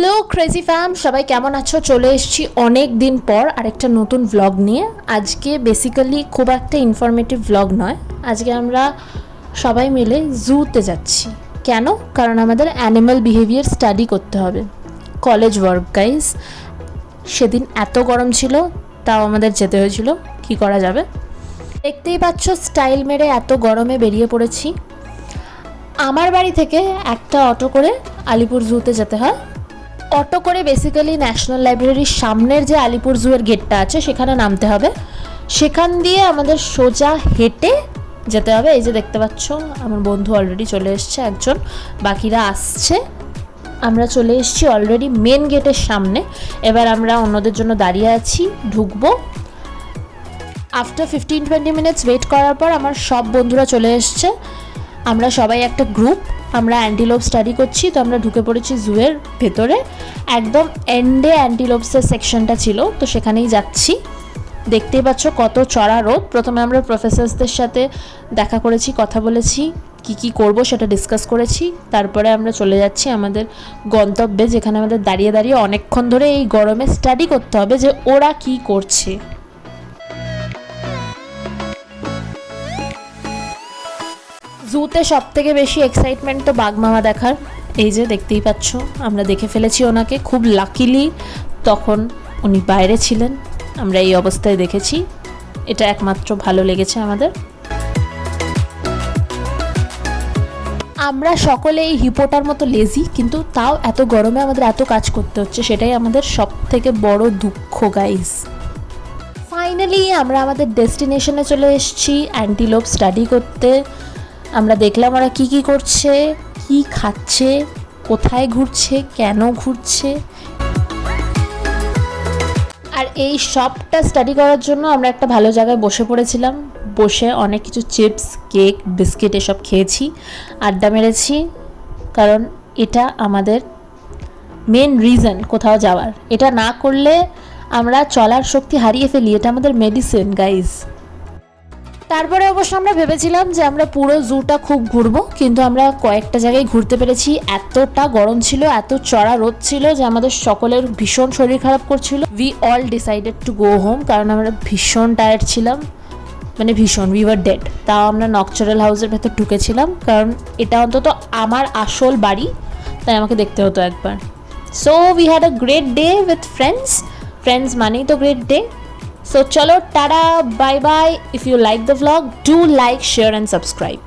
Hello crazy ফ্যাম, সবাই কেমন আছো? চলে এসেছি অনেক দিন পর আরেকটা নতুন ভ্লগ নিয়ে। আজকে বেসিক্যালি খুব একটা ইনফরমেটিভ ভ্লগ নয়। আজকে আমরা সবাই মিলে জুতে যাচ্ছি। কেন? কারণ আমাদের অ্যানিম্যাল বিহেভিয়ার স্টাডি করতে হবে। College work guys. সেদিন এত গরম ছিল, তাও আমাদের যেতে হয়েছিল। কি করা যাবে? দেখতেই পাচ্ছ, স্টাইল মেরে এত গরমে বেরিয়ে পড়েছি। আমার বাড়ি থেকে একটা অটো করে আলিপুর জুতে যেতে হয়। অটো করে বেসিক্যালি ন্যাশনাল লাইব্রেরির সামনের যে আলিপুর জুয়ের গেটটা আছে সেখানে নামতে হবে। সেখান দিয়ে আমাদের সোজা হেঁটে যেতে হবে। এই যে দেখতে পাচ্ছ, আমার বন্ধু অলরেডি চলে এসছে, একজন, বাকিরা আসছে। আমরা চলে এসেছি অলরেডি মেন গেটের সামনে। এবার আমরা অন্যদের জন্য দাঁড়িয়ে আছি, ঢুকবো। আফটার 15-20 মিনিটস ওয়েট করার পর আমার সব বন্ধুরা চলে এসছে। আমরা সবাই একটা গ্রুপ, আমরা অ্যান্টিলোপ স্টাডি করছি। তো আমরা ঢুকে পড়েছি জুয়ের ভেতরে। একদম এন্ডে অ্যান্টিলোপসের সেকশনটা ছিল, তো সেখানেই যাচ্ছি। দেখতেই পাচ্ছ কত চড়া রোদ। প্রথমে আমরা প্রফেসরসদের সাথে দেখা করেছি, কথা বলেছি, কি করব সেটা ডিসকাস করেছি। তারপরে আমরা চলে যাচ্ছি আমাদের গন্তব্যে, যেখানে আমাদের দাঁড়িয়ে দাঁড়িয়ে অনেকক্ষণ ধরে এই গরমে স্টাডি করতে হবে যে ওরা কি করছে। জুতে সব থেকে বেশি এক্সাইটমেন্ট তো বাঘমামা দেখার। এই যে দেখতেই পাচ্ছ, আমরা দেখে ফেলেছি ওনাকে। খুব লাকিলি তখন উনি বাইরে ছিলেন, আমরা এই অবস্থায় দেখেছি। এটা একমাত্র ভালো লেগেছে আমাদের। আমরা সকলে এই হিপোটার মতো লেজি, কিন্তু তাও এত গরমে আমাদের এত কাজ করতে হচ্ছে, সেটাই আমাদের সব থেকে বড় দুঃখ গাইস। ফাইনালি আমরা আমাদের ডেস্টিনেশনে চলে এসেছি, অ্যান্টিলোপ স্টাডি করতে। আমরা দেখলাম ওরা কি করছে, কি খাচ্ছে, কোথায় ঘুরছে, কেন ঘুরছে। আর এই সবটা স্টাডি করার জন্য আমরা একটা ভালো জায়গায় বসে পড়েছিলাম। বসে অনেক কিছু চিপস, কেক, বিস্কিট এসব খেয়েছি, আড্ডা মেরেছি। কারণ এটা আমাদের মেন রিজন কোথাও যাওয়ার। এটা না করলে আমরা চলার শক্তি হারিয়ে ফেলি। এটা আমাদের মেডিসিন গাইজ। তারপরে অবশ্য আমরা ভেবেছিলাম যে আমরা পুরো জুটা খুব ঘুরবো, কিন্তু আমরা কয়েকটা জায়গায় ঘুরতে পেরেছি। এতটা গরম ছিল, এত চড়া রোদ ছিল যে আমাদের সকলের ভীষণ শরীর খারাপ করছিল। We all decided to go home, কারণ আমরা ভীষণ টায়ার্ড ছিলাম, মানে ভীষণ, উই ওয়ার ডেড। তাও আমরা নকচারাল হাউসের ভেতর ঢুকেছিলাম, কারণ এটা অন্তত আমার আসল বাড়ি, তাই আমাকে দেখতে হতো একবার। So we had a great day with friends মানেই তো great day. So chalo, tada, bye bye. If you like the vlog, do like, share and subscribe.